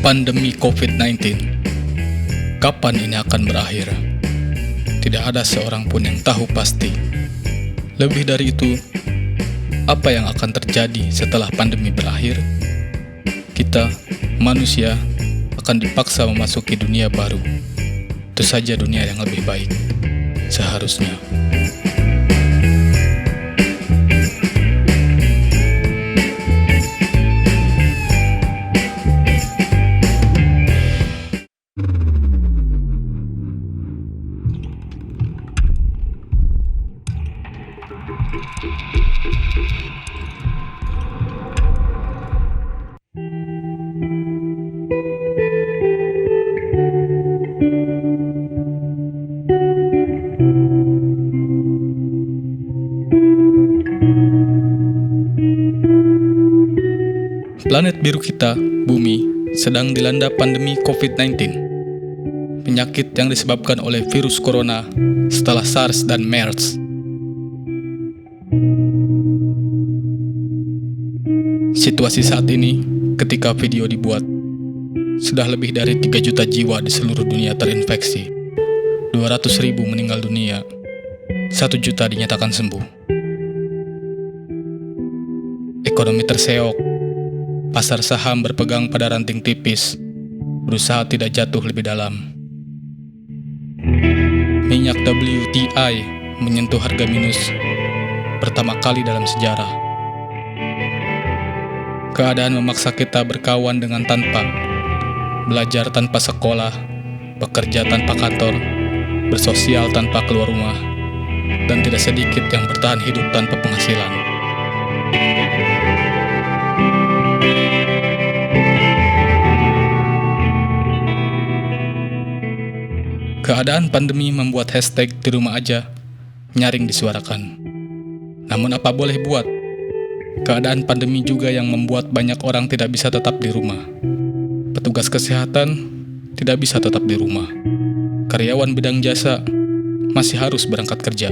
Pandemi COVID-19. Kapan ini akan berakhir? Tidak ada seorang pun yang tahu pasti. Lebih dari itu, apa yang akan terjadi setelah pandemi berakhir? Kita, manusia, akan dipaksa memasuki dunia baru. Itu saja dunia yang lebih baik, seharusnya. Planet biru kita, Bumi, sedang dilanda pandemi COVID-19. Penyakit yang disebabkan oleh virus corona setelah SARS dan MERS. Situasi saat ini, ketika video dibuat, sudah lebih dari 3 juta jiwa di seluruh dunia terinfeksi. 200.000 meninggal dunia, 1 juta dinyatakan sembuh. Ekonomi terseok. Pasar saham berpegang pada ranting tipis, berusaha tidak jatuh lebih dalam. Minyak WTI menyentuh harga minus pertama kali dalam sejarah. Keadaan memaksa kita berkawan dengan tanpa, belajar tanpa sekolah, bekerja tanpa kantor, bersosial tanpa keluar rumah, dan tidak sedikit yang bertahan hidup tanpa penghasilan. Keadaan pandemi membuat hashtag di rumah aja nyaring disuarakan. Namun apa boleh buat? Keadaan pandemi juga yang membuat banyak orang tidak bisa tetap di rumah. Petugas kesehatan tidak bisa tetap di rumah. Karyawan bidang jasa masih harus berangkat kerja.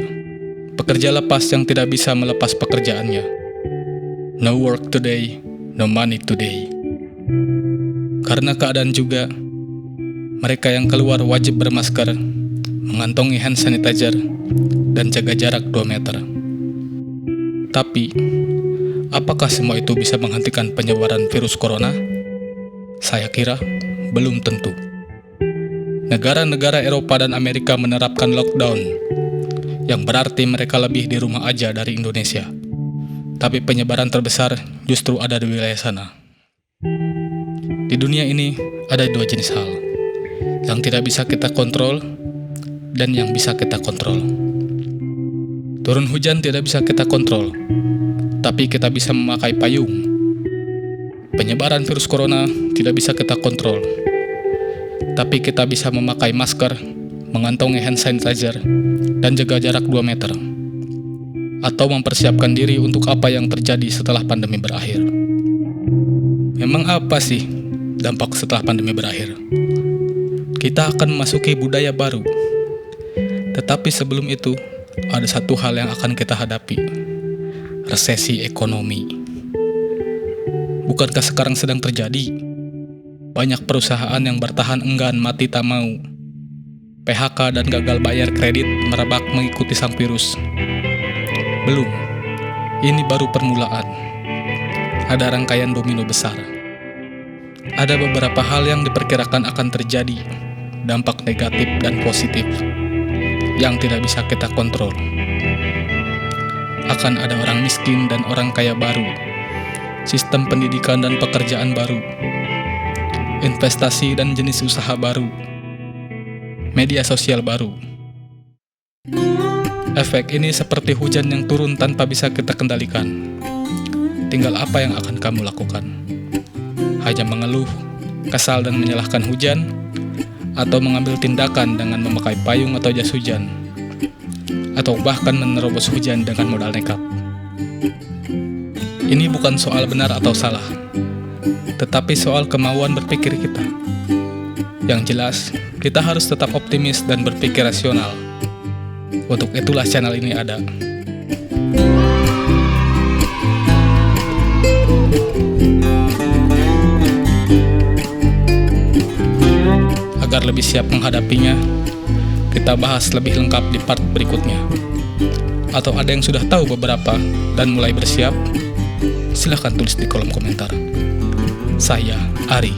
Pekerja lepas yang tidak bisa melepas pekerjaannya. No work today, no money today. Karena keadaan juga, mereka yang keluar wajib bermasker, mengantongi hand sanitizer, dan jaga jarak 2 meter. Tapi, apakah semua itu bisa menghentikan penyebaran virus corona? Saya kira belum tentu. Negara-negara Eropa dan Amerika menerapkan lockdown, yang berarti mereka lebih di rumah aja dari Indonesia. Tapi penyebaran terbesar justru ada di wilayah sana. Di dunia ini ada 2 jenis hal, yang tidak bisa kita kontrol dan yang bisa kita kontrol. Turun hujan tidak bisa kita kontrol, tapi kita bisa memakai payung. Penyebaran virus corona tidak bisa kita kontrol, tapi kita bisa memakai masker, mengantongi hand sanitizer, dan jaga jarak 2 meter. Atau mempersiapkan diri untuk apa yang terjadi setelah pandemi berakhir. Memang apa sih dampak setelah pandemi berakhir? Kita akan memasuki budaya baru. Tetapi sebelum itu, ada satu hal yang akan kita hadapi. Resesi ekonomi. Bukankah sekarang sedang terjadi? Banyak perusahaan yang bertahan enggan mati tak mau. PHK dan gagal bayar kredit merebak mengikuti sang virus. Belum. Ini baru permulaan. Ada rangkaian domino besar. Ada beberapa hal yang diperkirakan akan terjadi, dampak negatif dan positif, yang tidak bisa kita kontrol. Akan ada orang miskin dan orang kaya baru, sistem pendidikan dan pekerjaan baru, investasi dan jenis usaha baru, media sosial baru. Efek ini seperti hujan yang turun tanpa bisa kita kendalikan. Tinggal apa yang akan kamu lakukan? Hanya mengeluh, kesal dan menyalahkan hujan, atau mengambil tindakan dengan memakai payung atau jas hujan, atau bahkan menerobos hujan dengan modal nekat. Ini bukan soal benar atau salah, tetapi soal kemauan berpikir kita. Yang jelas, kita harus tetap optimis dan berpikir rasional. Untuk itulah channel ini ada. lebih siap menghadapinya? Kita bahas lebih lengkap di part berikutnya. Atau ada yang sudah tahu beberapa dan mulai bersiap? Silahkan tulis di kolom komentar. Saya Ari.